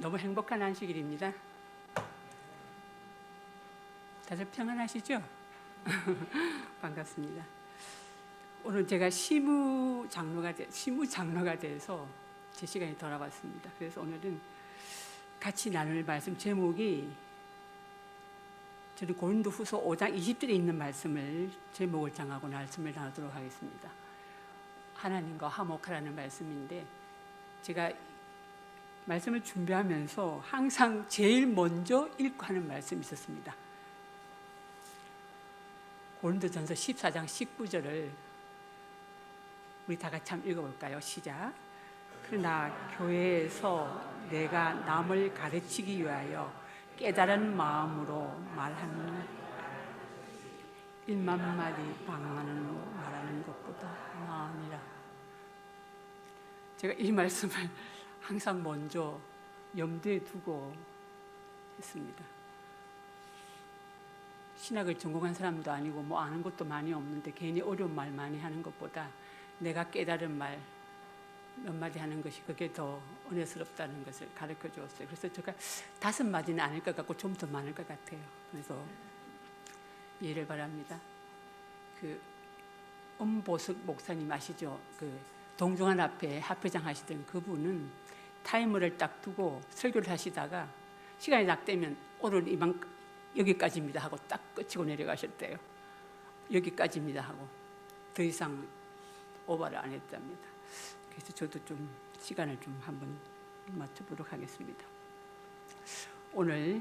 너무 행복한 안식일입니다. 다들 평안하시죠? 반갑습니다. 오늘 제가 시무 장로가 돼서 제 시간이 돌아왔습니다. 그래서 오늘은 같이 나눌 말씀 제목이, 저는 고린도후서 5장 20절에 있는 말씀을 제목을 정하고 말씀을 나누도록 하겠습니다. 하나님과 화목하라는 말씀인데, 제가 말씀을 준비하면서 항상 제일 먼저 읽고 하는 말씀이 있었습니다. 고린도전서 14장 19절을 우리 다 같이 한번 읽어볼까요? 시작. 그러나 교회에서 내가 남을 가르치기 위하여 깨달은 마음으로 말하는 1만 마디 방언은 말하는 것보다 나으니라. 제가 이 말씀을 항상 먼저 염두에 두고 했습니다. 신학을 전공한 사람도 아니고 뭐 아는 것도 많이 없는데 괜히 어려운 말 많이 하는 것보다 내가 깨달은 말 몇 마디 하는 것이 그게 더 은혜스럽다는 것을 가르쳐 주었어요. 그래서 제가 5마디는 아닐 것 같고 좀 더 많을 것 같아요. 그래서 이해를 바랍니다. 그 엄보석 목사님 아시죠? 그 동정한 앞에 합회장 하시던 그분은 타이머를 딱 두고 설교를 하시다가 시간이 딱 되면 오늘 여기까지입니다 하고 딱 끝이고 내려가셨대요. 여기까지입니다 하고 더 이상 오버를 안 했답니다. 그래서 저도 좀 시간을 좀 한번 맞춰보도록 하겠습니다. 오늘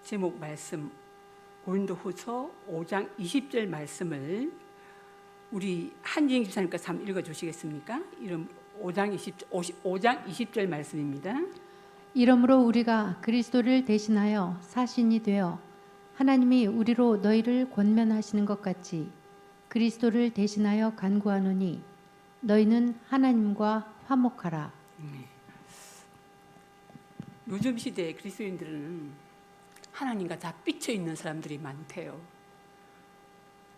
제목 말씀 고린도후서 5장 20절 말씀을 우리 한지영 집사님께서 한번 읽어주시겠습니까? 5장 20절 말씀입니다. 이러므로 우리가 그리스도를 대신하여 사신이 되어 하나님이 우리로 너희를 권면하시는 것 같이 그리스도를 대신하여 간구하노니 너희는 하나님과 화목하라. 요즘 시대에 그리스도인들은 하나님과 다 삐쳐 있는 사람들이 많대요.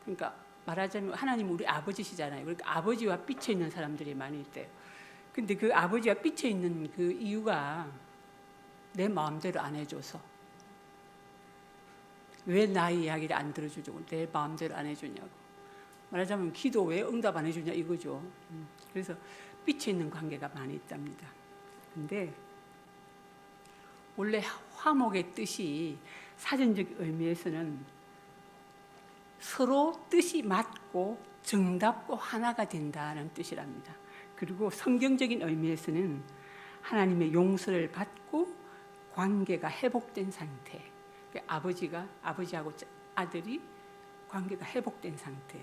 그러니까 말하자면 하나님 우리 아버지시잖아요. 그러니까 아버지와 삐쳐 있는 사람들이 많이 있대요. 근데 그 아버지와 삐쳐 있는 그 이유가 내 마음대로 안 해줘서. 왜 나의 이야기를 안 들어주고 내 마음대로 안 해주냐고. 말하자면 기도 왜 응답 안 해주냐 이거죠. 그래서 삐쳐 있는 관계가 많이 있답니다. 근데 원래 화목의 뜻이 사전적 의미에서는 서로 뜻이 맞고 정답고 하나가 된다는 뜻이랍니다. 그리고 성경적인 의미에서는 하나님의 용서를 받고 관계가 회복된 상태. 아버지하고 아들이 관계가 회복된 상태.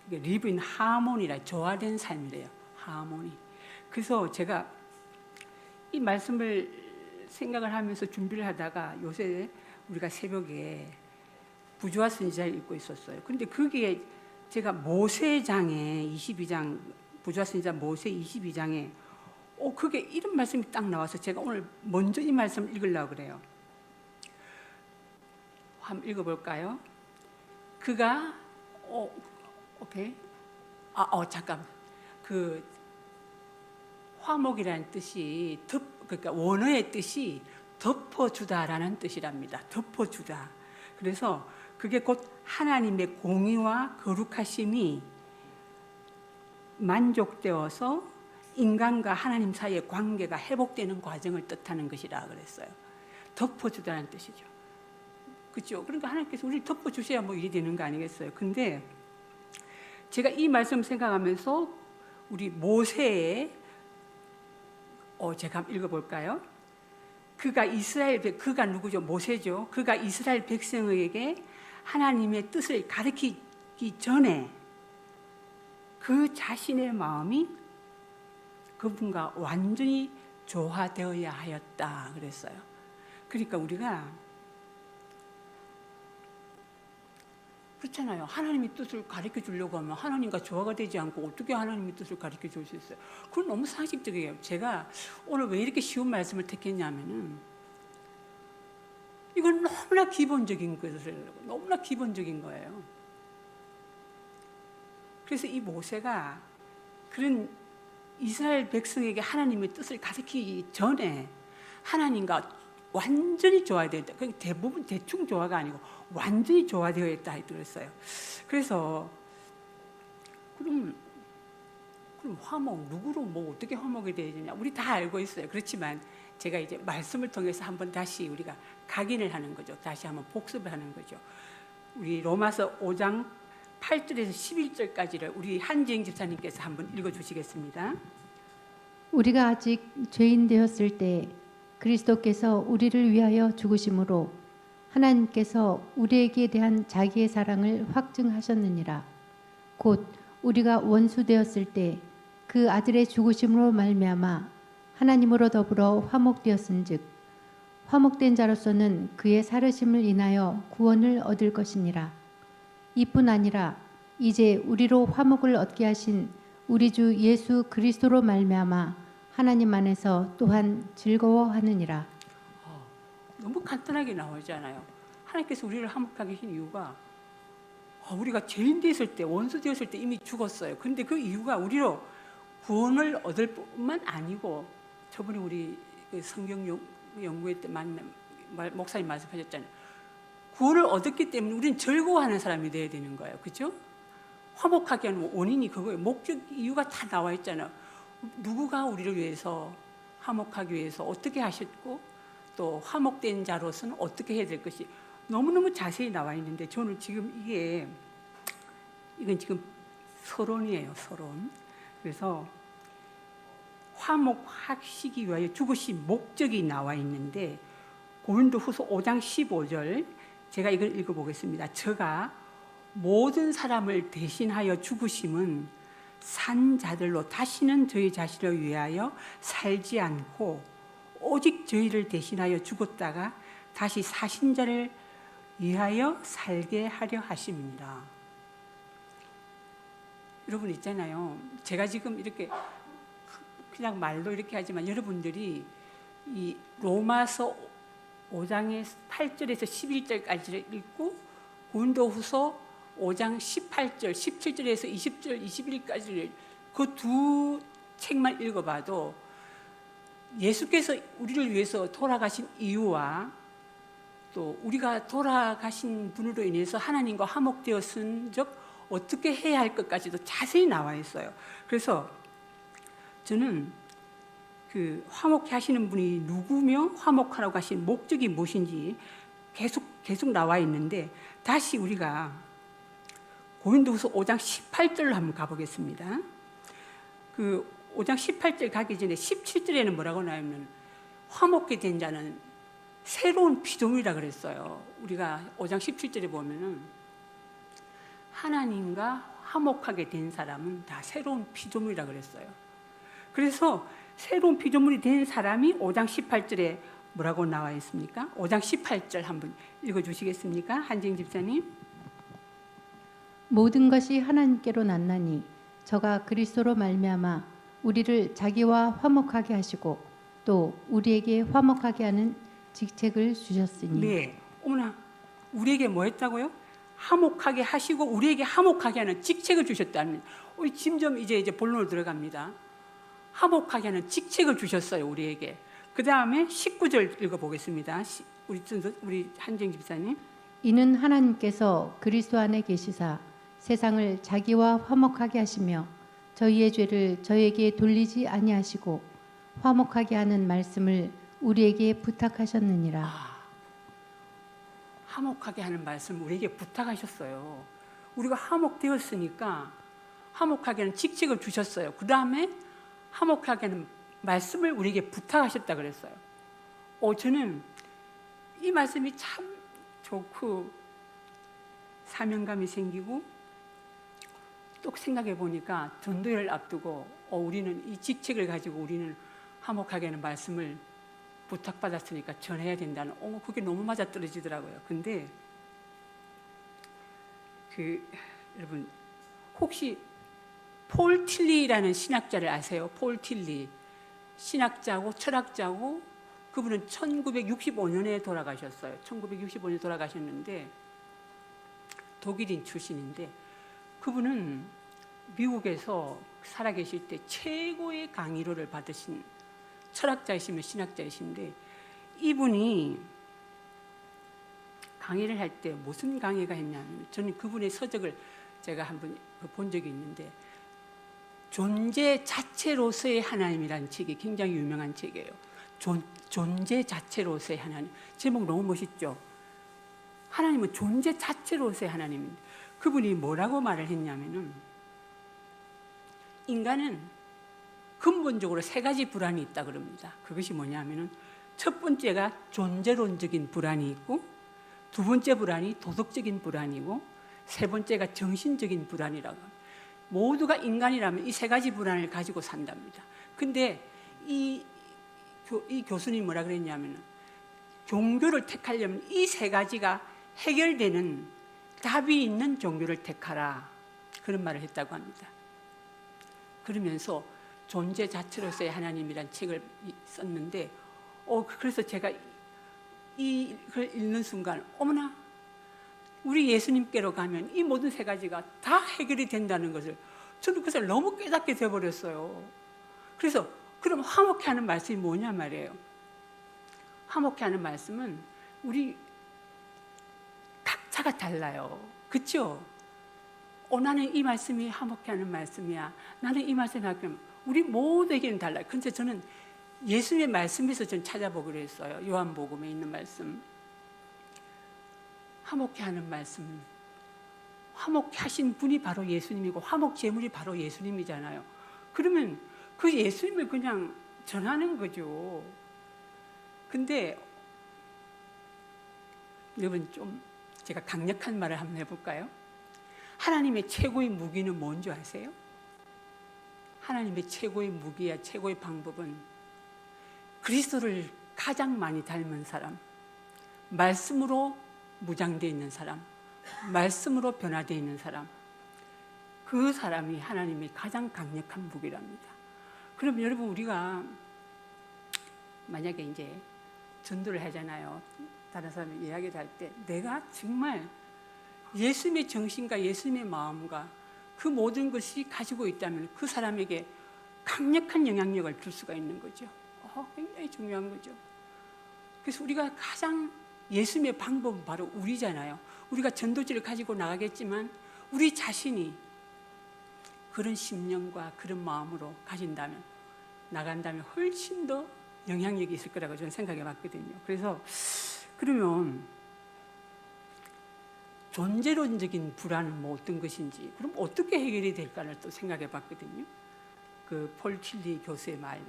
그게 live in harmony라, 조화된 삶이래요. 하모니. 그래서 제가 이 말씀을 생각을 하면서 준비를 하다가 요새 우리가 새벽에 부조화 선지자를 읽고 있었어요. 근데 거기에 제가 모세장에 22장, 부조화 선지자 모세 22장에 그게 이런 말씀이 딱 나와서 제가 오늘 먼저 이 말씀을 읽으려고 그래요. 한번 읽어볼까요? 그가 오케이. 잠깐. 그 화목이라는 뜻이 그러니까 원어의 뜻이 덮어주다라는 뜻이랍니다. 덮어주다. 그래서 그게 곧 하나님의 공의와 거룩하심이 만족되어서 인간과 하나님 사이의 관계가 회복되는 과정을 뜻하는 것이라 그랬어요. 덮어주다라는 뜻이죠. 그렇죠? 그러니까 하나님께서 우리를 덮어주셔야 뭐 일이 되는 거 아니겠어요? 근데 제가 이 말씀 생각하면서 우리 모세의 제가 한번 읽어볼까요? 그가 누구죠? 모세죠. 그가 이스라엘 백성에게 하나님의 뜻을 가르치기 전에 그 자신의 마음이 그분과 완전히 조화되어야 하였다 그랬어요. 그러니까 우리가 그렇잖아요. 하나님의 뜻을 가르쳐 주려고 하면 하나님과 조화가 되지 않고 어떻게 하나님의 뜻을 가르쳐 줄 수 있어요? 그건 너무 상식적이에요. 제가 오늘 왜 이렇게 쉬운 말씀을 택했냐면은 이건 너무나 기본적인 거예요. 그래서 이 모세가 그런 이스라엘 백성에게 하나님의 뜻을 가르치기 전에 하나님과 완전히 조화되어 있다. 대부분 대충 조화가 아니고 완전히 조화되어 있다 그랬어요. 그래서 그럼 화목 누구로 뭐 어떻게 화목이 되느냐 우리 다 알고 있어요. 그렇지만 제가 이제 말씀을 통해서 한번 다시 우리가 각인을 하는 거죠. 다시 한번 복습을 하는 거죠. 우리 로마서 5장 8절에서 11절까지를 우리 한지영 집사님께서 한번 읽어주시겠습니다. 우리가 아직 죄인 되었을 때 그리스도께서 우리를 위하여 죽으심으로 하나님께서 우리에게 대한 자기의 사랑을 확증하셨느니라. 곧 우리가 원수 되었을 때 그 아들의 죽으심으로 말미암아 하나님으로 더불어 화목되었은즉 화목된 자로서는 그의 살으심을 인하여 구원을 얻을 것이니라. 이뿐 아니라 이제 우리로 화목을 얻게 하신 우리 주 예수 그리스도로 말미암아 하나님 안에서 또한 즐거워하느니라. 너무 간단하게 나오잖아요. 하나님께서 우리를 화목하게 하신 이유가 우리가 죄인 되었을 때 원수 되었을 때 이미 죽었어요. 그런데 그 이유가 우리로 구원을 얻을 뿐만 아니고 저번에 우리 성경 연구회 때 목사님 말씀하셨잖아요. 구원을 얻었기 때문에 우리는 즐거워하는 사람이 되어야 되는 거예요. 그렇죠? 화목하게 하는 원인이 그거예요. 목적 이유가 다 나와 있잖아요. 누구가 우리를 위해서 화목하기 위해서 어떻게 하셨고 또 화목된 자로서는 어떻게 해야 될 것이 너무너무 자세히 나와 있는데 저는 지금 이건 지금 서론이에요. 서론. 그래서 화목하시기 위하여 죽으신 목적이 나와 있는데 고린도후서 5장 15절 제가 이걸 읽어보겠습니다. 저가 모든 사람을 대신하여 죽으심은 산 자들로 다시는 저희 자신을 위하여 살지 않고 오직 저희를 대신하여 죽었다가 다시 사신 자를 위하여 살게 하려 하심입니다. 여러분 있잖아요. 제가 지금 이렇게 그냥 말로 이렇게 하지만 여러분들이 이 로마서 5장의 8절에서 11절까지를 읽고 고린도후서 5장 18절, 17절에서 20절, 21절까지를 그 두 책만 읽어봐도 예수께서 우리를 위해서 돌아가신 이유와 또 우리가 돌아가신 분으로 인해서 하나님과 화목되었은 적 어떻게 해야 할 것까지도 자세히 나와 있어요. 그래서 저는 그 화목해 하시는 분이 누구며 화목하라고 하신 목적이 무엇인지 계속 나와 있는데 다시 우리가 고린도후서 5장 18절로 한번 가보겠습니다. 그 5장 18절 가기 전에 17절에는 뭐라고 나오냐면 화목게 된 자는 새로운 피조물이라 그랬어요. 우리가 5장 17절에 보면은 하나님과 화목하게 된 사람은 다 새로운 피조물이라 그랬어요. 그래서 새로운 피조물이 된 사람이 5장 18절에 뭐라고 나와 있습니까? 5장 18절 한번 읽어주시겠습니까? 한지영 집사님. 모든 것이 하나님께로 났나니 저가 그리스도로 말미암아 우리를 자기와 화목하게 하시고 또 우리에게 화목하게 하는 직책을 주셨으니. 네, 어머나 우리에게 뭐 했다고요? 화목하게 하시고 우리에게 화목하게 하는 직책을 주셨다는. 우리 지금 이제 본론으로 들어갑니다. 화목하게 하는 직책을 주셨어요 우리에게. 그 다음에 19절 읽어보겠습니다. 우리 한정 집사님. 이는 하나님께서 그리스도 안에 계시사 세상을 자기와 화목하게 하시며 저희의 죄를 저에게 돌리지 아니하시고 화목하게 하는 말씀을 우리에게 부탁하셨느니라. 화목하게 하는 말씀을 우리에게 부탁하셨어요. 우리가 화목되었으니까 화목하게 하는 직책을 주셨어요. 그 다음에 화목하게 하는 말씀을 우리에게 부탁하셨다 그랬어요. 저는 이 말씀이 참 좋고 사명감이 생기고 또 생각해 보니까 전도회를 앞두고 우리는 이 직책을 가지고 우리는 화목하게 하는 말씀을 부탁받았으니까 전해야 된다는 그게 너무 맞아떨어지더라고요. 근데 여러분 혹시 폴 틸리라는 신학자를 아세요? 폴 틸리 신학자고 철학자고 그분은 1965년에 돌아가셨어요. 1965년에 돌아가셨는데 독일인 출신인데 그분은 미국에서 살아계실 때 최고의 강의료를 받으신 철학자이시며 신학자이신데, 이분이 강의를 할 때 무슨 강의가 했냐면, 저는 그분의 서적을 제가 한번 본 적이 있는데, 존재 자체로서의 하나님이라는 책이 굉장히 유명한 책이에요. 존재 자체로서의 하나님. 제목 너무 멋있죠? 하나님은 존재 자체로서의 하나님인데, 그분이 뭐라고 말을 했냐면은, 인간은 근본적으로 3가지 불안이 있다 그럽니다. 그것이 뭐냐면은, 첫 번째가 존재론적인 불안이 있고, 두 번째 불안이 도덕적인 불안이고, 세 번째가 정신적인 불안이라고 합니다. 모두가 인간이라면 이 3가지 불안을 가지고 산답니다. 근데 이 교수님이 뭐라 그랬냐면, 종교를 택하려면 이 3가지가 해결되는 답이 있는 종교를 택하라, 그런 말을 했다고 합니다. 그러면서 존재 자체로서의 하나님이란 책을 썼는데, 그래서 제가 이걸 읽는 순간, 어머나, 우리 예수님께로 가면 이 모든 3가지가 다 해결이 된다는 것을, 저는 그것을 너무 깨닫게 되어버렸어요. 그래서 그럼 화목해 하는 말씀이 뭐냐 말이에요. 화목해 하는 말씀은 우리 각자가 달라요. 그렇죠? 나는 이 말씀이 화목해 하는 말씀이야, 나는 이 말씀이 화목해 하는, 우리 모두에게는 달라요. 그런데 저는 예수님의 말씀에서 전 찾아보기로 했어요. 요한복음에 있는 말씀, 화목해 하는 말씀, 화목해 하신 분이 바로 예수님이고 화목 제물이 바로 예수님이잖아요. 그러면 그 예수님을 그냥 전하는 거죠. 근데 여러분, 좀 제가 강력한 말을 한번 해볼까요? 하나님의 최고의 무기는 뭔지 아세요? 하나님의 최고의 무기야, 최고의 방법은 그리스도를 가장 많이 닮은 사람, 말씀으로 무장되어 있는 사람, 말씀으로 변화되어 있는 사람, 그 사람이 하나님의 가장 강력한 무기랍니다. 그럼 여러분, 우리가 만약에 이제 전도를 하잖아요. 다른 사람이 이야기를 할 때, 내가 정말 예수님의 정신과 예수님의 마음과 그 모든 것이 가지고 있다면 그 사람에게 강력한 영향력을 줄 수가 있는 거죠. 굉장히 중요한 거죠. 그래서 우리가 가장 예수님의 방법은 바로 우리잖아요. 우리가 전도지를 가지고 나가겠지만 우리 자신이 그런 심령과 그런 마음으로 가진다면, 나간다면 훨씬 더 영향력이 있을 거라고 저는 생각해 봤거든요. 그래서 그러면 존재론적인 불안은 뭐 어떤 것인지, 그럼 어떻게 해결이 될까를 또 생각해 봤거든요. 그 폴 틸리 교수의 말이,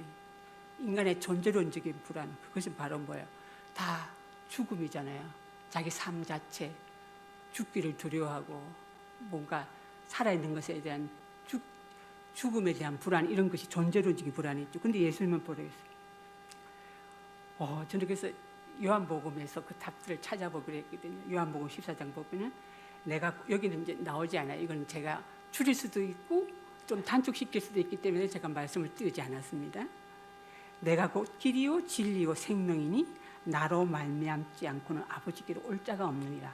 인간의 존재론적인 불안, 그것은 바로 뭐예요? 다 죽음이잖아요. 자기 삶 자체, 죽기를 두려워하고 뭔가 살아있는 것에 대한 죽음에 대한 불안, 이런 것이 존재론적인 불안이 있죠. 근데 예수님은 모르겠어요. 저는 그래서 요한복음에서 그 답들을 찾아보기로 했거든요. 요한복음 14장 보면은, 내가 여기는 이제 나오지 않아요. 이건 제가 줄일 수도 있고 좀 단축시킬 수도 있기 때문에 제가 말씀을 띄우지 않았습니다. 내가 곧 길이요 진리요 생명이니 나로 말미암지 않고는 아버지께로 올 자가 없느니라.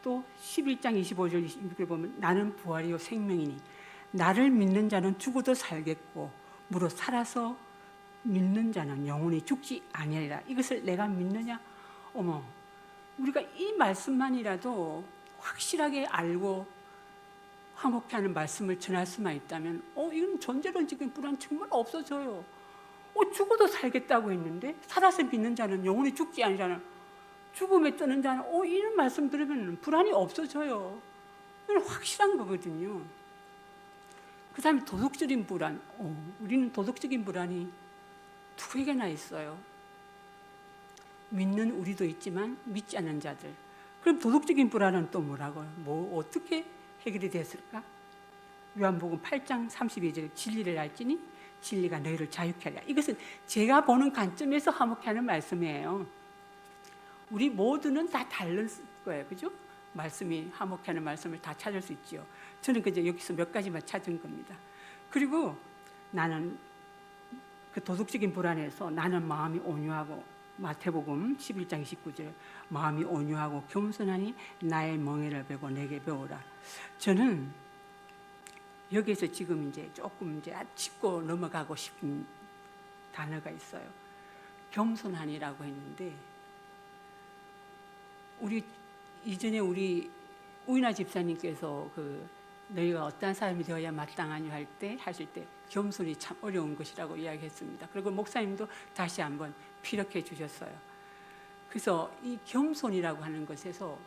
또 11장 25절 26절 보면, 나는 부활이요 생명이니 나를 믿는 자는 죽어도 살겠고 무릇 살아서 믿는 자는 영원히 죽지 아니하리라. 이것을 내가 믿느냐? 우리가 이 말씀만이라도 확실하게 알고 화목해하는 말씀을 전할 수만 있다면, 이건 존재론적인 불안 정말 없어져요. 죽어도 살겠다고 했는데, 살아서 믿는 자는 영원히 죽지 아니잖아요. 죽음에 뜨는 자는 이런 말씀 들으면 불안이 없어져요. 이건 확실한 거거든요. 그 다음에 도덕적인 불안. 우리는 도덕적인 불안이 2개나 있어요. 믿는 우리도 있지만 믿지 않는 자들. 그럼 도덕적인 불안은 또 뭐라고요? 어떻게 해결이 됐을까? 요한복음 8장 32절, 진리를 알지니 진리가 너희를 자유케 하리라. 이것은 제가 보는 관점에서 화목해하는 말씀이에요. 우리 모두는 다 다른 거예요, 그죠? 말씀이 화목해하는 말씀을 다 찾을 수 있죠. 저는 그저 여기서 몇 가지만 찾은 겁니다. 그리고 나는 그 도덕적인 불안에서, 나는 마음이 온유하고, 마태복음 11장 19절, 마음이 온유하고 겸손하니 나의 멍에를 베고 내게 배우라. 저는 여기에서 지금 이제 조금 이제 짚고 넘어가고 싶은 단어가 있어요. 겸손하니라고 했는데, 우리 이전에 우리 우인아 집사님께서 너희가 어떠한 사람이 되어야 마땅하냐 하실 때 겸손이 참 어려운 것이라고 이야기했습니다. 그리고 목사님도 다시 한번 피력해 주셨어요. 그래서 이 겸손이라고 하는 것에서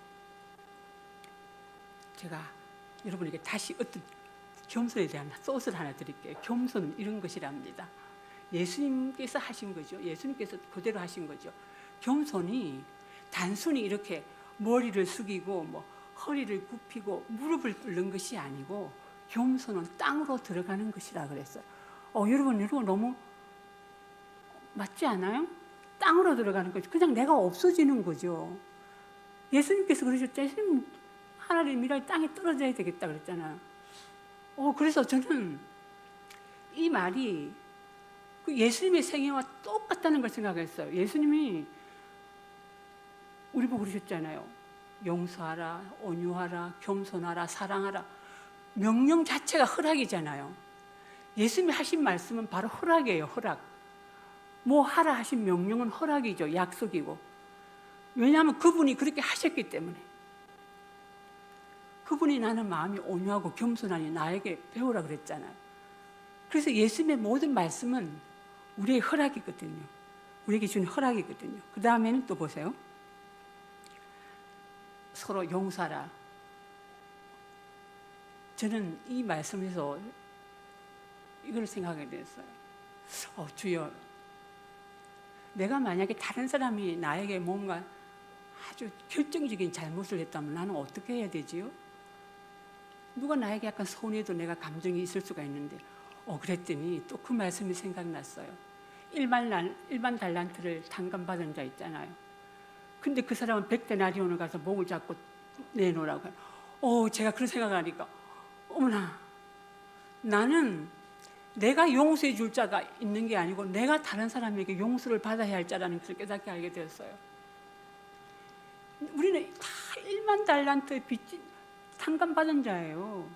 제가 여러분에게 다시 어떤 겸손에 대한 소스를 하나 드릴게요. 겸손은 이런 것이랍니다. 예수님께서 하신 거죠. 예수님께서 그대로 하신 거죠. 겸손이 단순히 이렇게 머리를 숙이고 허리를 굽히고 무릎을 꿇는 것이 아니고, 겸손은 땅으로 들어가는 것이라 그랬어요. 여러분 이거 너무 맞지 않아요? 땅으로 들어가는 거죠. 그냥 내가 없어지는 거죠. 예수님께서 그러셨죠. 예수님 하나님이랑 땅에 떨어져야 되겠다 그랬잖아요. 그래서 저는 이 말이 예수님의 생애와 똑같다는 걸 생각했어요. 예수님이 우리 보고 그러셨잖아요. 용서하라, 온유하라, 겸손하라, 사랑하라. 명령 자체가 허락이잖아요. 예수님이 하신 말씀은 바로 허락이에요. 허락. 뭐 하라 하신 명령은 허락이죠. 약속이고. 왜냐하면 그분이 그렇게 하셨기 때문에. 그분이 나는 마음이 온유하고 겸손하니 나에게 배우라 그랬잖아요. 그래서 예수님의 모든 말씀은 우리의 허락이거든요. 우리에게 주는 허락이거든요. 그 다음에는 또 보세요. 서로 용서하라. 저는 이 말씀에서 이걸 생각하게 됐어요. 주여, 내가 만약에 다른 사람이 나에게 뭔가 아주 결정적인 잘못을 했다면 나는 어떻게 해야 되지요? 누가 나에게 약간 서운해도 내가 감정이 있을 수가 있는데, 그랬더니 또 그 말씀이 생각났어요. 일반 달란트를 탕감받은 자 있잖아요. 근데 그 사람은 100데나리온을 가서 목을 잡고 내놓으라고 해요. 제가 그런 생각하니까, 어머나, 나는 내가 용서해 줄 자가 있는 게 아니고 내가 다른 사람에게 용서를 받아야 할 자라는 것을 깨닫게 알게 되었어요. 우리는 다 1만 달란트의 빚진 탕감받은 자예요.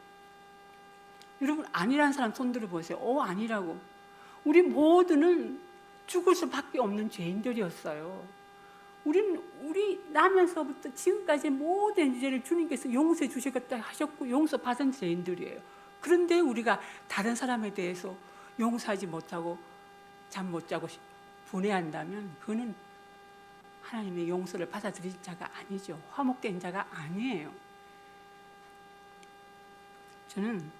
여러분, 아니라는 사람 손 들어보세요. 아니라고. 우리 모두는 죽을 수밖에 없는 죄인들이었어요. 우리 나면서부터 지금까지 모든 죄를 주님께서 용서해 주시겠다 하셨고 용서받은 죄인들이에요. 그런데 우리가 다른 사람에 대해서 용서하지 못하고 잠 못 자고 분해한다면 그거는 하나님의 용서를 받아들인 자가 아니죠. 화목된 자가 아니에요. 저는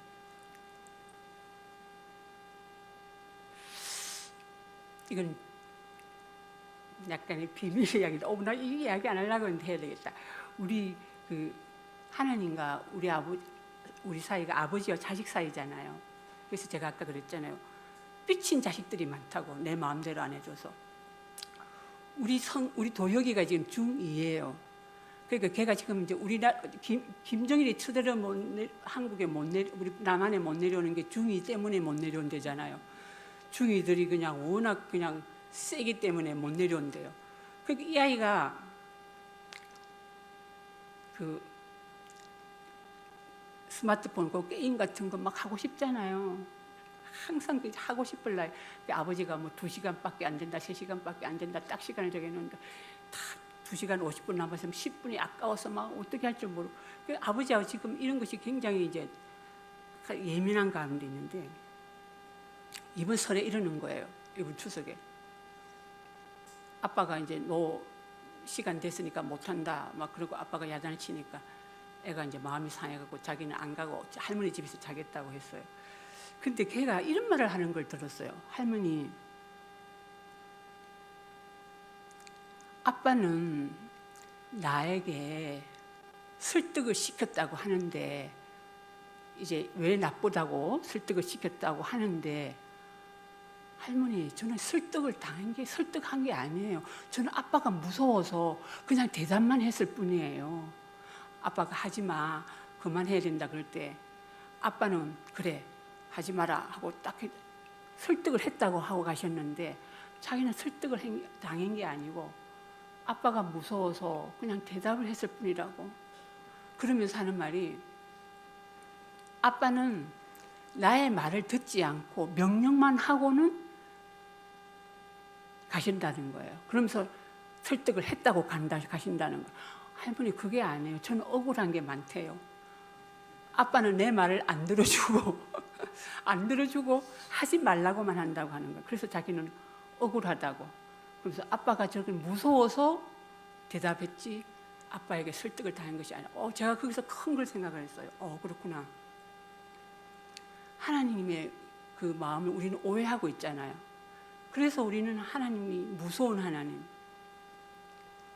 이건 약간의 비밀 이야기다. 나 이 이야기 안 하려고 했는데 해야 되겠다. 우리 하나님과 우리 사이가 아버지와 자식 사이잖아요. 그래서 제가 아까 그랬잖아요. 삐친 자식들이 많다고, 내 마음대로 안 해줘서. 우리 도혁이가 지금 중2예요. 그러니까 걔가 지금 이제 김정일이 추대로 한국에 우리 남한에 못 내려오는 게 중2 때문에 못 내려온대잖아요. 중2들이 그냥 워낙 그냥 세기 때문에 못 내려온대요. 그러니까 이 아이가 스마트폰 게임 같은 거 막 하고 싶잖아요. 항상 하고 싶을 날 아버지가 2시간밖에 안 된다, 3시간밖에 안 된다, 딱 시간을 정해놓는데 다 2시간 50분 남았으면 10분이 아까워서 막 어떻게 할 줄 모르고. 아버지하고 지금 이런 것이 굉장히 이제 예민한 가운데 있는데, 이번 설에 이러는 거예요. 이번 추석에 아빠가 이제 너 시간 됐으니까 못한다 막 그러고 아빠가 야단을 치니까 애가 이제 마음이 상해갖고 자기는 안 가고 할머니 집에서 자겠다고 했어요. 근데 걔가 이런 말을 하는 걸 들었어요. 할머니, 아빠는 나에게 설득을 시켰다고 하는데, 이제 왜 나쁘다고 설득을 시켰다고 하는데, 할머니, 저는 설득한 게 아니에요. 저는 아빠가 무서워서 그냥 대답만 했을 뿐이에요. 아빠가 하지 마, 그만해야 된다 그럴 때 아빠는 그래, 하지 마라 하고 딱 설득을 했다고 하고 가셨는데, 자기는 설득을 당한 게 아니고 아빠가 무서워서 그냥 대답을 했을 뿐이라고. 그러면서 하는 말이, 아빠는 나의 말을 듣지 않고 명령만 하고는 가신다는 거예요. 그러면서 설득을 했다고 가신다는 거예요. 할머니 그게 아니에요. 저는 억울한 게 많대요. 아빠는 내 말을 안 들어주고 안 들어주고 하지 말라고만 한다고 하는 거예요. 그래서 자기는 억울하다고. 그래서 아빠가 저기 무서워서 대답했지 아빠에게 설득을 당한 것이 아니라 제가 거기서 큰 걸 생각을 했어요. 그렇구나. 하나님의 그 마음을 우리는 오해하고 있잖아요. 그래서 우리는 하나님이 무서운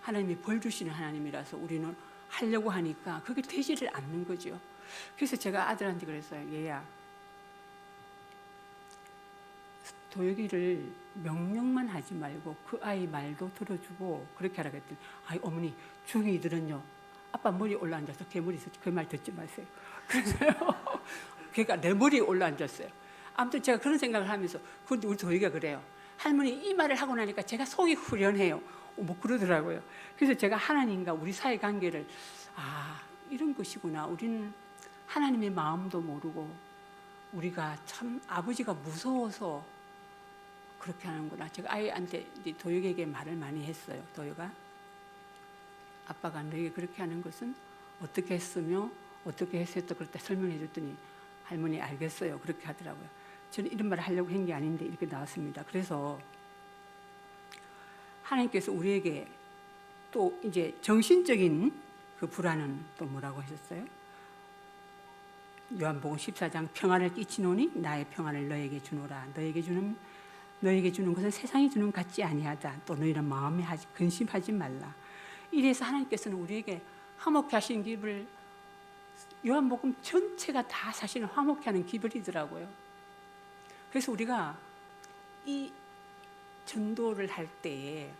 하나님이 벌 주시는 하나님이라서 우리는 하려고 하니까 그게 되지를 않는 거죠. 그래서 제가 아들한테 그랬어요. 얘야, 도혁이를 명령만 하지 말고 그 아이 말도 들어주고 그렇게 하라고 했더니 어머니 중이들은요 아빠 머리에 올라앉아서 걔 머리에서 그 말 듣지 마세요. 그래서요 걔가 내 머리에 올라앉았어요. 아무튼 제가 그런 생각을 하면서 그런데 우리 도혁이가 그래요. 할머니 이 말을 하고 나니까 제가 속이 후련해요. 뭐 그러더라고요. 그래서 제가 하나님과 우리 사이 관계를 이런 것이구나. 우리는 하나님의 마음도 모르고 우리가 참 아버지가 무서워서 그렇게 하는구나. 제가 아이한테 도혁에게 말을 많이 했어요. 도혁아, 아빠가 너에게 그렇게 하는 것은 어떻게 했으며 어떻게 했었다 그럴 때 설명해 줬더니 할머니 알겠어요. 그렇게 하더라고요. 저는 이런 말을 하려고 한 게 아닌데 이렇게 나왔습니다. 그래서 하나님께서 우리에게 또 이제 정신적인 그 불안은 또 뭐라고 하셨어요? 요한복음 14장 평안을 끼치노니 나의 평안을 너에게 주노라. 너에게 주는 것은 세상이 주는 것 같지 아니하다. 또 너희는 마음에 근심하지 말라. 이래서 하나님께서는 우리에게 화목케 하신 기를 요한복음 전체가 다 사실은 화목케 하는 기별이더라고요. 그래서 우리가 이 전도를 할 때에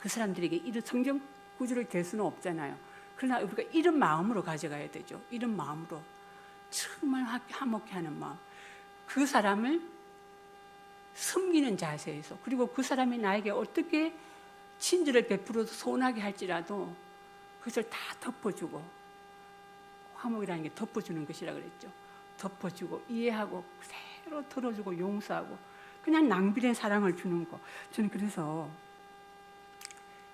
그 사람들에게 이런 성경 구절을 댈 수는 없잖아요. 그러나 우리가 이런 마음으로 가져가야 되죠. 이런 마음으로 정말 화목케 하는 마음. 그 사람을 섬기는 자세에서 그리고 그 사람이 나에게 어떻게 친절을 베풀어서 소원하게 할지라도 그것을 다 덮어주고 화목이라는 게 덮어주는 것이라 그랬죠. 덮어주고 이해하고 새로 들어주고 용서하고 그냥 낭비된 사랑을 주는 거. 저는 그래서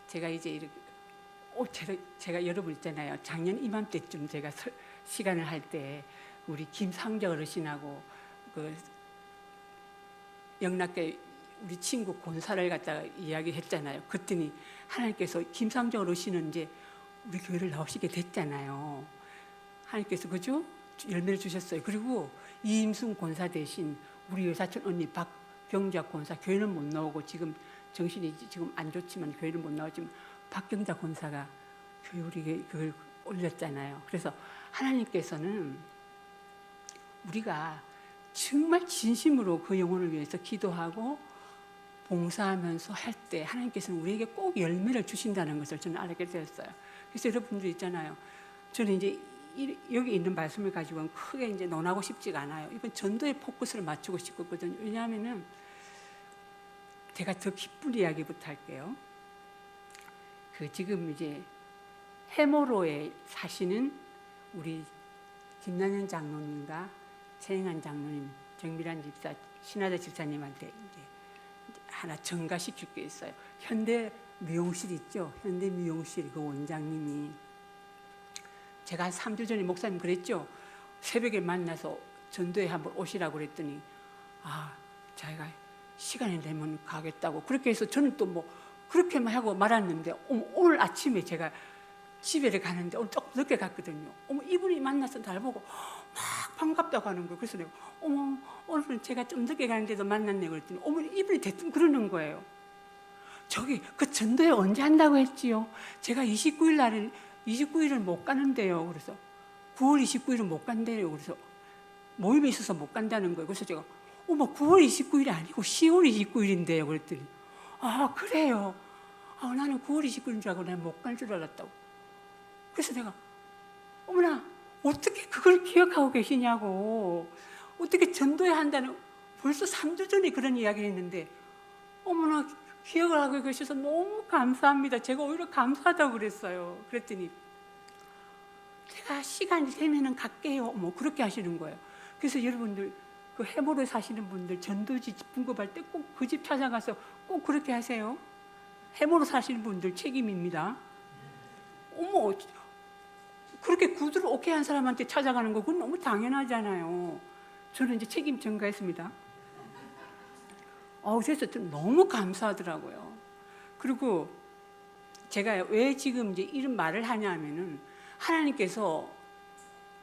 제가 이제 이렇게 제가 여러분 있잖아요. 작년 이맘때쯤 제가 시간을 할 때 우리 김상정 어르신하고 그 영락교회 우리 친구 권사를 갖다가 이야기했잖아요. 그랬더니 하나님께서 김상정 어르신은 이제 우리 교회를 나오시게 됐잖아요. 하나님께서 그죠? 열매를 주셨어요. 그리고 이임순 권사 대신 우리 여사촌 언니 박경자 권사 교회는 못 나오고 지금 정신이 지금 안 좋지만 교회는 못 나오지만 박경자 권사가 교회 우리 그걸 올렸잖아요. 그래서 하나님께서는 우리가 정말 진심으로 그 영혼을 위해서 기도하고 봉사하면서 할 때 하나님께서는 우리에게 꼭 열매를 주신다는 것을 저는 알게 되었어요. 그래서 여러분들 있잖아요. 저는 이제 여기 있는 말씀을 가지고는 크게 이제 논하고 싶지가 않아요. 이번 전도에 포커스를 맞추고 싶거든요. 왜냐하면은 제가 더 기쁜 이야기부터 할게요. 그 지금 이제 해모로에 사시는 우리 김난현 장로님과 최행한 장로님, 정밀한 집사, 신하자 집사님한테 이제 하나 전가시킬 게 있어요. 현대 미용실 있죠? 현대 미용실 그 원장님이 제가 한 3주 전에 목사님 그랬죠? 새벽에 만나서 전도에 한번 오시라고 그랬더니 자기가 시간이 되면 가겠다고 그렇게 해서 저는 또 뭐 그렇게만 하고 말았는데 오늘 아침에 제가 집에 가는데 오늘 조금 늦게 갔거든요. 이분이 만나서 날 보고 막 반갑다고 하는 거예요. 그래서 내가 오늘은 제가 좀 늦게 가는데도 만났네 그랬더니 이분이 대뜸 그러는 거예요. 저기 그 전도회 언제 한다고 했지요? 제가 29일을 못 가는데요. 그래서 9월 29일은 못 간대요. 그래서 모임이 있어서 못 간다는 거예요. 그래서 제가 9월 29일이 아니고 10월 29일인데요. 그랬더니 그래요. 나는 9월 29일인 줄 알고 내가 못 갈 줄 알았다고. 그래서 내가 어머나 어떻게 그걸 기억하고 계시냐고. 어떻게 전도회 한다는 벌써 3주 전에 그런 이야기를 했는데 어머나 기억을 하고 계셔서 너무 감사합니다. 제가 오히려 감사하다고 그랬어요. 그랬더니 제가 시간이 되면은 갈게요. 그렇게 하시는 거예요. 그래서 여러분들 그 해모로 사시는 분들 전도지 분급할 때 꼭 그 집 찾아가서 꼭 그렇게 하세요. 해모로 사시는 분들 책임입니다. 어머, 그렇게 구두를 오케이 한 사람한테 찾아가는 거 그건 너무 당연하잖아요. 저는 이제 책임 전가했습니다. 그래서 너무 감사하더라고요. 그리고 제가 왜 지금 이제 이런 말을 하냐면은 하나님께서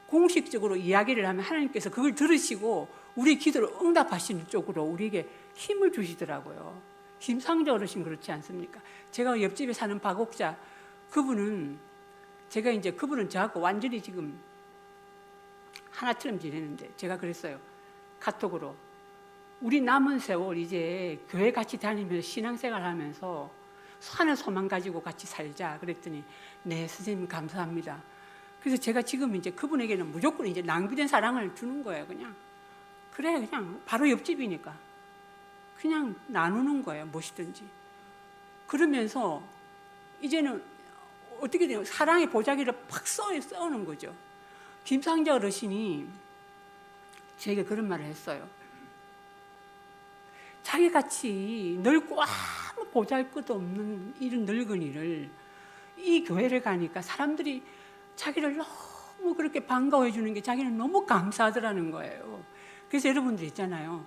공식적으로 이야기를 하면 하나님께서 그걸 들으시고 우리 기도를 응답하시는 쪽으로 우리에게 힘을 주시더라고요. 김상조 어르신 그렇지 않습니까? 제가 옆집에 사는 박옥자 그분은 저하고 완전히 지금 하나처럼 지내는데 제가 그랬어요. 카톡으로 우리 남은 세월 이제 교회 같이 다니면서 신앙생활 하면서 하는 소망 가지고 같이 살자 그랬더니 네 선생님 감사합니다. 그래서 제가 지금 이제 그분에게는 무조건 이제 낭비된 사랑을 주는 거예요. 그냥 바로 옆집이니까 그냥 나누는 거예요. 무엇이든지. 그러면서 이제는 어떻게 돼요? 사랑의 보자기를 팍 써오는 거죠. 김상자 어르신이 제게 그런 말을 했어요. 자기같이 늙고 아무 보잘것도 없는 이런 늙은이를 이 교회를 가니까 사람들이 자기를 너무 그렇게 반가워해 주는 게 자기는 너무 감사하더라는 거예요. 그래서 여러분들 있잖아요.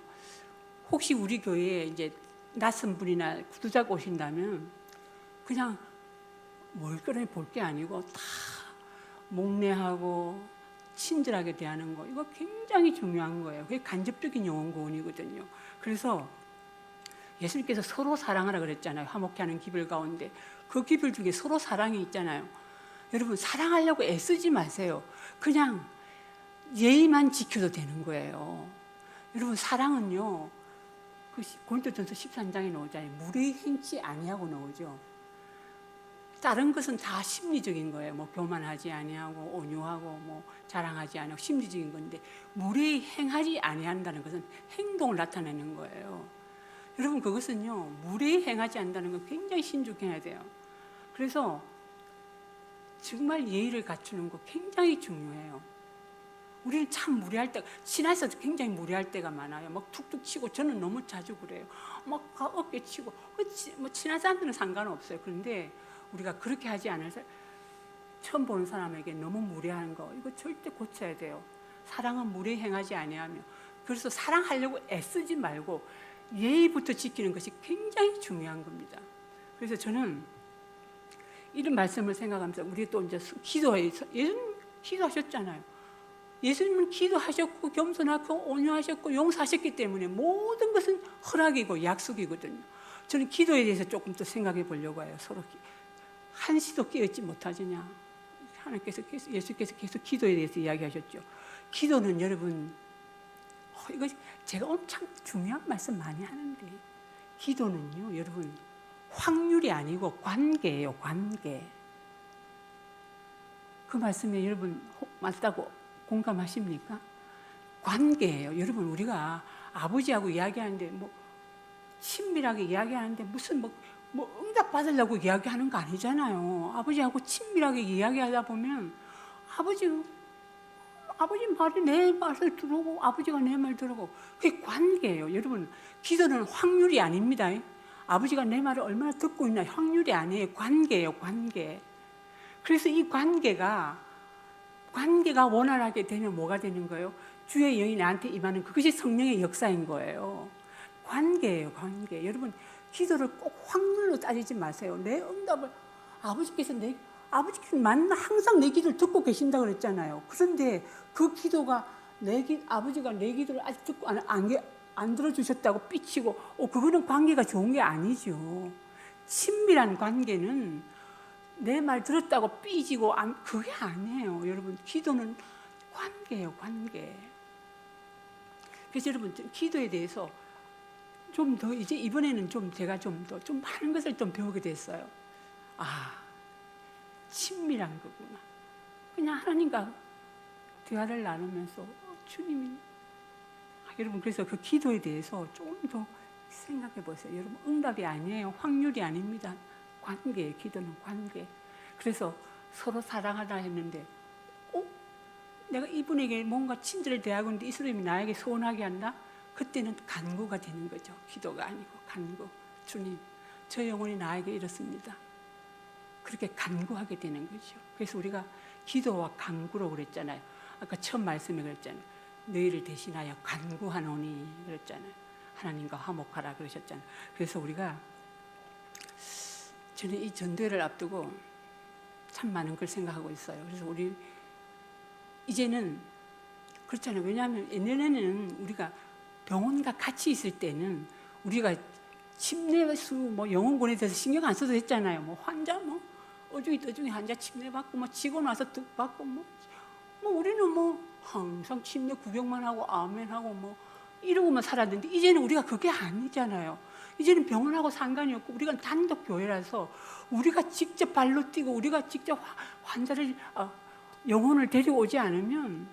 혹시 우리 교회에 이제 낯선 분이나 구두자가 오신다면 그냥 멀거리 볼 게 아니고 다 목례하고 친절하게 대하는 거 이거 굉장히 중요한 거예요. 그게 간접적인 영혼 구원이거든요. 그래서 예수님께서 서로 사랑하라 그랬잖아요. 화목케 하는 기별 가운데 그 기별 중에 서로 사랑이 있잖아요. 여러분 사랑하려고 애쓰지 마세요. 그냥 예의만 지켜도 되는 거예요. 여러분 사랑은요. 그 고린도전서 13장에 나오잖아요. 무례히 행치 아니하고 나오죠. 다른 것은 다 심리적인 거예요. 뭐 교만하지 아니하고 온유하고 뭐 자랑하지 아니하고 심리적인 건데 무례히 행하지 아니한다는 것은 행동을 나타내는 거예요. 여러분 그것은요. 무례히 행하지 않는다는 건 굉장히 신중해야 돼요. 그래서 정말 예의를 갖추는 거 굉장히 중요해요. 우리는 참 무례할 때, 친해서 굉장히 무례할 때가 많아요. 막 툭툭 치고, 저는 너무 자주 그래요. 막 어깨 치고, 뭐 친한 사람들은 상관없어요. 그런데 우리가 그렇게 하지 않을 처음 보는 사람에게 너무 무례하는 거, 이거 절대 고쳐야 돼요. 사랑은 무례 행하지 아니하며. 그래서 사랑하려고 애쓰지 말고 예의부터 지키는 것이 굉장히 중요한 겁니다. 그래서 저는 이런 말씀을 생각하면서 우리 또 이제 기도해서 예수님 기도하셨잖아요. 예수님은 기도하셨고 겸손하고 온유하셨고 용서하셨기 때문에 모든 것은 허락이고 약속이거든요. 저는 기도에 대해서 조금 더 생각해 보려고 해요. 서로 한시도 깨어있지 못하느냐. 하나님께서 예수께서 계속 기도에 대해서 이야기하셨죠. 기도는 여러분 이거 제가 엄청 중요한 말씀 많이 하는데 기도는요 여러분 확률이 아니고 관계예요. 관계. 그 말씀에 여러분 맞다고 공감하십니까? 관계예요. 여러분 우리가 아버지하고 이야기하는데 뭐 친밀하게 이야기하는데 무슨 뭐 응답 받으려고 이야기하는 거 아니잖아요. 아버지하고 친밀하게 이야기하다 보면 아버지 말이 내 말을 들어오고 아버지가 내 말 들어오고 그게 관계예요. 여러분 기도는 확률이 아닙니다. 아버지가 내 말을 얼마나 듣고 있나 확률이 아니에요. 관계예요. 관계. 그래서 이 관계가 원활하게 되면 뭐가 되는 거예요? 주의 영이 나한테 임하는 그것이 성령의 역사인 거예요. 관계예요. 관계. 여러분 기도를 꼭 확률로 따지지 마세요. 내 응답을 아버지께서 항상 내 기도를 듣고 계신다고 그랬잖아요. 그런데 그 기도가 아버지가 내 기도를 아직 듣고 안 들어주셨다고 삐치고 그거는 관계가 좋은 게 아니죠. 친밀한 관계는 내 말 들었다고 삐지고 그게 아니에요. 여러분 기도는 관계예요. 관계. 그래서 여러분 기도에 대해서 좀 더 이제 이번에는 제가 좀 많은 것을 좀 배우게 됐어요. 친밀한 거구나. 그냥 하나님과 대화를 나누면서 주님이 여러분 그래서 그 기도에 대해서 좀 더 생각해 보세요. 여러분 응답이 아니에요. 확률이 아닙니다. 관계예요. 기도는 관계. 그래서 서로 사랑하라 했는데 내가 이분에게 뭔가 친절을 대하고 있는데 이 사람이 나에게 서운하게 한다? 그때는 간구가 되는 거죠. 기도가 아니고 간구. 주님, 저 영혼이 나에게 이렇습니다. 그렇게 간구하게 되는 거죠. 그래서 우리가 기도와 간구로 그랬잖아요. 아까 처음 말씀에 그랬잖아요. 너희를 대신하여 간구하노니 그랬잖아요. 하나님과 화목하라 그러셨잖아요. 그래서 우리가 저는 이 전도회를 앞두고 참 많은 걸 생각하고 있어요. 그래서 우리 이제는 그렇잖아요. 왜냐하면 예전에는 우리가 병원과 같이 있을 때는 우리가 침례수 뭐 영혼군에 대해서 신경 안 써도 됐잖아요. 뭐 환자 뭐 어중이 떠중이 환자 침례 받고 뭐 치고 나서 득 받고 뭐 우리는 뭐 항상 침례 구경만 하고 아멘 하고 뭐 이러고만 살았는데 이제는 우리가 그게 아니잖아요. 이제는 병원하고 상관이 없고 우리가 단독 교회라서 우리가 직접 발로 뛰고 우리가 직접 환자를 영혼을 데리고 오지 않으면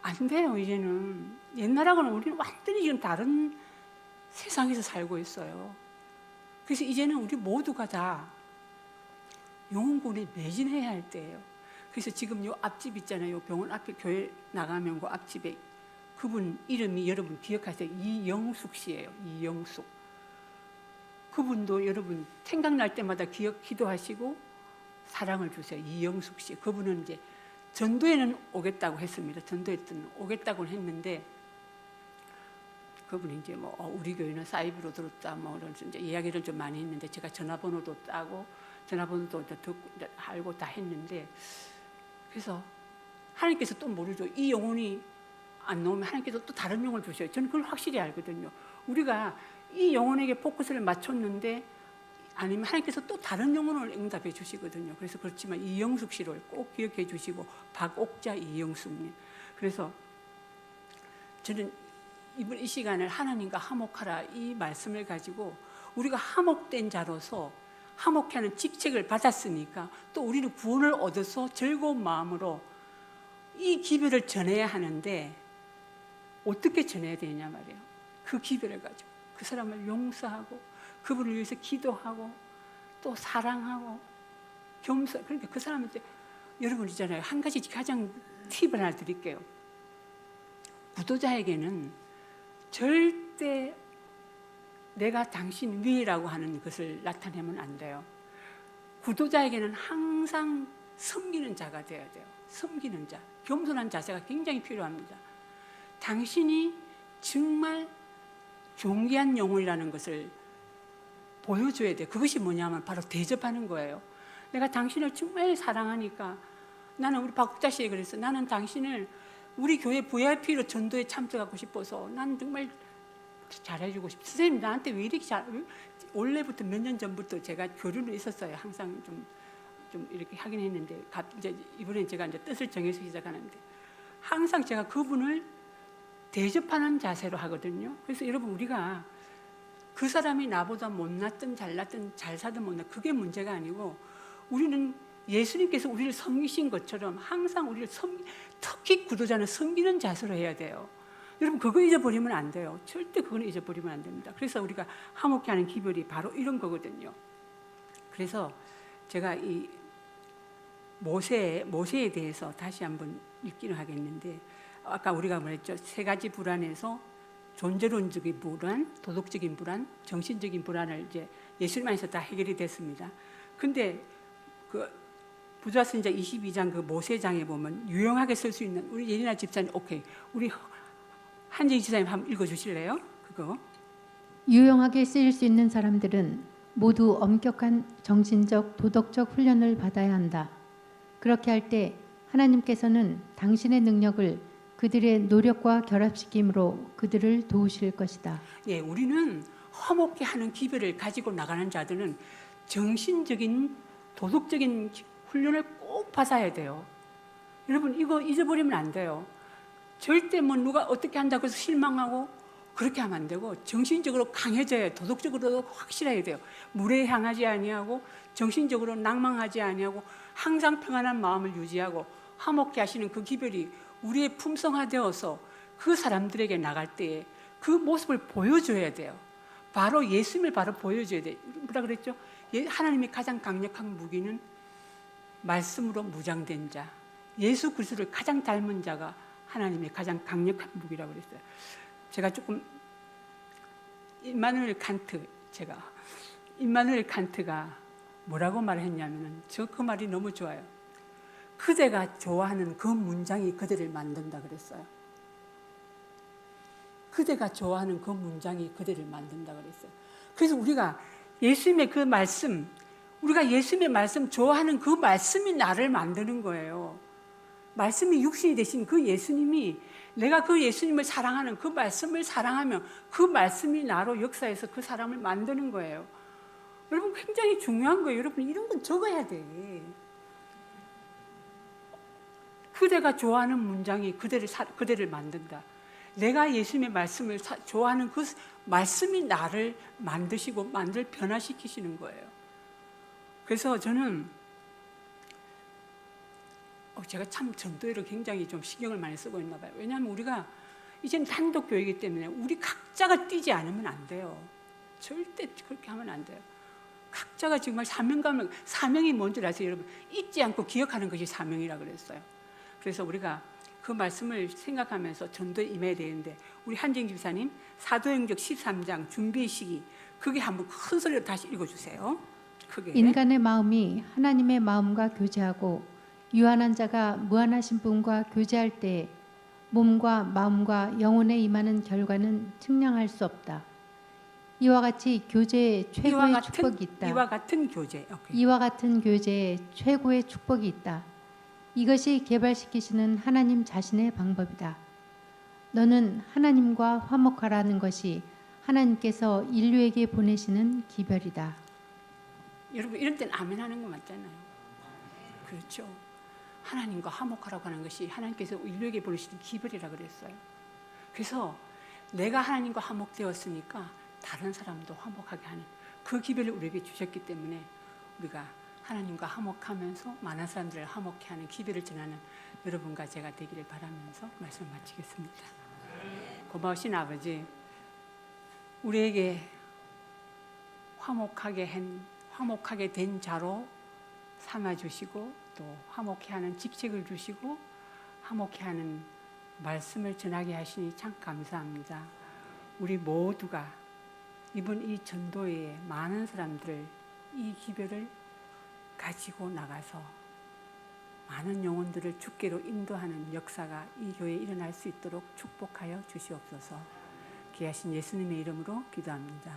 안 돼요. 이제는 옛날하고는 우리는 완전히 지금 다른 세상에서 살고 있어요. 그래서 이제는 우리 모두가 다 영혼군에 매진해야 할 때예요. 그래서 지금 요 앞집 있잖아요. 요 병원 앞에 교회 나가면 그 앞집에 그분 이름이 여러분 기억하세요? 이영숙 씨예요. 이영숙. 그분도 여러분 생각날 때마다 기도하시고 사랑을 주세요. 이영숙 씨. 그분은 이제 전도에는 오겠다고 했습니다. 전도에 오겠다고 했는데 그분이 이제 뭐 우리 교회는 사이비로 들었다 뭐 이런 이제 이야기를 좀 많이 했는데 제가 전화번호도 따고 전화번호도 듣고 알고 다 했는데 그래서 하나님께서 또 모르죠. 이 영혼이 안 나오면 하나님께서 또 다른 영혼을 주셔요. 저는 그걸 확실히 알거든요. 우리가 이 영혼에게 포커스를 맞췄는데 아니면 하나님께서 또 다른 영혼을 응답해 주시거든요. 그래서 그렇지만 이영숙 씨를 꼭 기억해 주시고 박옥자 이영숙님. 그래서 저는 이번 이 시간을 하나님과 화목하라 이 말씀을 가지고 우리가 화목된 자로서 화목하는 직책을 받았으니까 또 우리는 구원을 얻어서 즐거운 마음으로 이 기별을 전해야 하는데 어떻게 전해야 되냐 말이에요. 그 기별을 가지고 그 사람을 용서하고 그분을 위해서 기도하고 또 사랑하고 겸손. 그러니까 그 사람한테 여러분 있잖아요. 한 가지 가장 팁을 하나 드릴게요. 구도자에게는 절대 내가 당신 위라고 하는 것을 나타내면 안 돼요. 구도자에게는 항상 섬기는 자가 되어야 돼요. 섬기는 자, 겸손한 자세가 굉장히 필요합니다. 당신이 정말 존귀한 영혼이라는 것을 보여줘야 돼요. 그것이 뭐냐면 바로 대접하는 거예요. 내가 당신을 정말 사랑하니까 나는 우리 박국자 씨에 그랬어. 나는 당신을 우리 교회 VIP로 전도에 참석하고 싶어서 난 정말 잘해주고 싶어. 선생님 나한테 왜 이렇게 원래부터 몇 년 전부터 제가 교류는 있었어요. 항상 좀 이렇게 하긴 했는데 이제 이번에 제가 이제 뜻을 정해서 시작하는데 항상 제가 그분을 대접하는 자세로 하거든요. 그래서 여러분 우리가 그 사람이 나보다 못났든 잘났든 잘 사든 못났든 그게 문제가 아니고 우리는 예수님께서 우리를 섬기신 것처럼 항상 우리를 특히 구도자는 섬기는 자세로 해야 돼요. 여러분 그거 잊어버리면 안 돼요. 절대 그거는 잊어버리면 안 됩니다. 그래서 우리가 화목케 하는 기별이 바로 이런 거거든요. 그래서 제가 이 모세에 대해서 다시 한번 읽기를 하겠는데 아까 우리가 말했죠. 세 가지 불안에서 존재론적인 불안, 도덕적인 불안, 정신적인 불안을 이제 예수님 안에서 다 해결이 됐습니다. 근데 그 부자선자 22장 그 모세장에 보면 유용하게 쓸 수 있는 우리 예리나 집사님 오케이 우리 한정희 지사님 한번 읽어주실래요? 그거 유용하게 쓰일 수 있는 사람들은 모두 엄격한 정신적, 도덕적 훈련을 받아야 한다. 그렇게 할 때 하나님께서는 당신의 능력을 그들의 노력과 결합시킴으로 그들을 도우실 것이다. 예, 우리는 화목케 하는 기별을 가지고 나가는 자들은 정신적인, 도덕적인 훈련을 꼭 받아야 돼요. 여러분 이거 잊어버리면 안 돼요. 절대 뭐 누가 어떻게 한다고 해서 실망하고 그렇게 하면 안 되고 정신적으로 강해져야 해요. 도덕적으로도 확실해야 돼요. 무례향하지 아니하고 정신적으로 낭망하지 아니하고 항상 평안한 마음을 유지하고 화목케 하시는 그 기별이 우리의 품성화되어서 그 사람들에게 나갈 때에 그 모습을 보여줘야 돼요. 바로 예수님을 바로 보여줘야 돼요. 뭐라 그랬죠? 하나님의 가장 강력한 무기는 말씀으로 무장된 자, 예수 그리스도를 가장 닮은 자가 하나님의 가장 강력한 무기라고 그랬어요. 제가 조금 임마누엘 칸트가 뭐라고 말했냐면은 저 그 말이 너무 좋아요. 그대가 좋아하는 그 문장이 그대를 만든다 그랬어요. 그대가 좋아하는 그 문장이 그대를 만든다 그랬어요. 그래서 우리가 예수님의 그 말씀, 우리가 예수님의 말씀 좋아하는 그 말씀이 나를 만드는 거예요. 말씀이 육신이 되신 그 예수님이, 내가 그 예수님을 사랑하는 그 말씀을 사랑하며 그 말씀이 나로 역사해서 그 사람을 만드는 거예요. 여러분 굉장히 중요한 거예요. 여러분 이런 건 적어야 돼. 그대가 좋아하는 문장이 그대를 만든다. 내가 예수님의 말씀을 좋아하는 그 말씀이 나를 만드시고 변화시키시는 거예요. 그래서 저는 제가 참 전도회를 굉장히 좀 신경을 많이 쓰고 있나 봐요. 왜냐하면 우리가 이제는 단독 교회이기 때문에 우리 각자가 뛰지 않으면 안 돼요. 절대 그렇게 하면 안 돼요. 각자가 정말 사명이 뭔지 아세요, 여러분? 잊지 않고 기억하는 것이 사명이라 그랬어요. 그래서 우리가 그 말씀을 생각하면서 전도에 임해야 되는데, 우리 한정 집사님 사도행전 13장 준비 시기, 그게 한번 큰 소리로 다시 읽어주세요. 크게. 인간의 마음이 하나님의 마음과 교제하고 유한한 자가 무한하신 분과 교제할 때 몸과 마음과 영혼에 임하는 결과는 측량할 수 없다. 이와 같이 교제에 최고의 축복이 있다. 이와 같은 교제. 오케이. 이와 같은 교제에 최고의 축복이 있다. 이것이 개발시키시는 하나님 자신의 방법이다. 너는 하나님과 화목하라는 것이 하나님께서 인류에게 보내시는 기별이다. 여러분 이런 때는 아멘 하는 거 맞잖아요. 그렇죠. 하나님과 화목하라고 하는 것이 하나님께서 인류에게 보내시는 기별이라 그랬어요. 그래서 내가 하나님과 화목되었으니까 다른 사람도 화목하게 하는 그 기별을 우리에게 주셨기 때문에 우리가 하나님과 화목하면서 많은 사람들을 화목케 하는 기별을 전하는 여러분과 제가 되기를 바라면서 말씀을 마치겠습니다. 고마우신 아버지, 우리에게 화목하게 된 자로 삼아주시고 또 화목케 하는 직책을 주시고 화목케 하는 말씀을 전하게 하시니 참 감사합니다. 우리 모두가 이번 이 전도회에 많은 사람들을 이 기별을 가지고 나가서 많은 영혼들을 주께로 인도하는 역사가 이 교회에 일어날 수 있도록 축복하여 주시옵소서. 귀하신 예수님의 이름으로 기도합니다.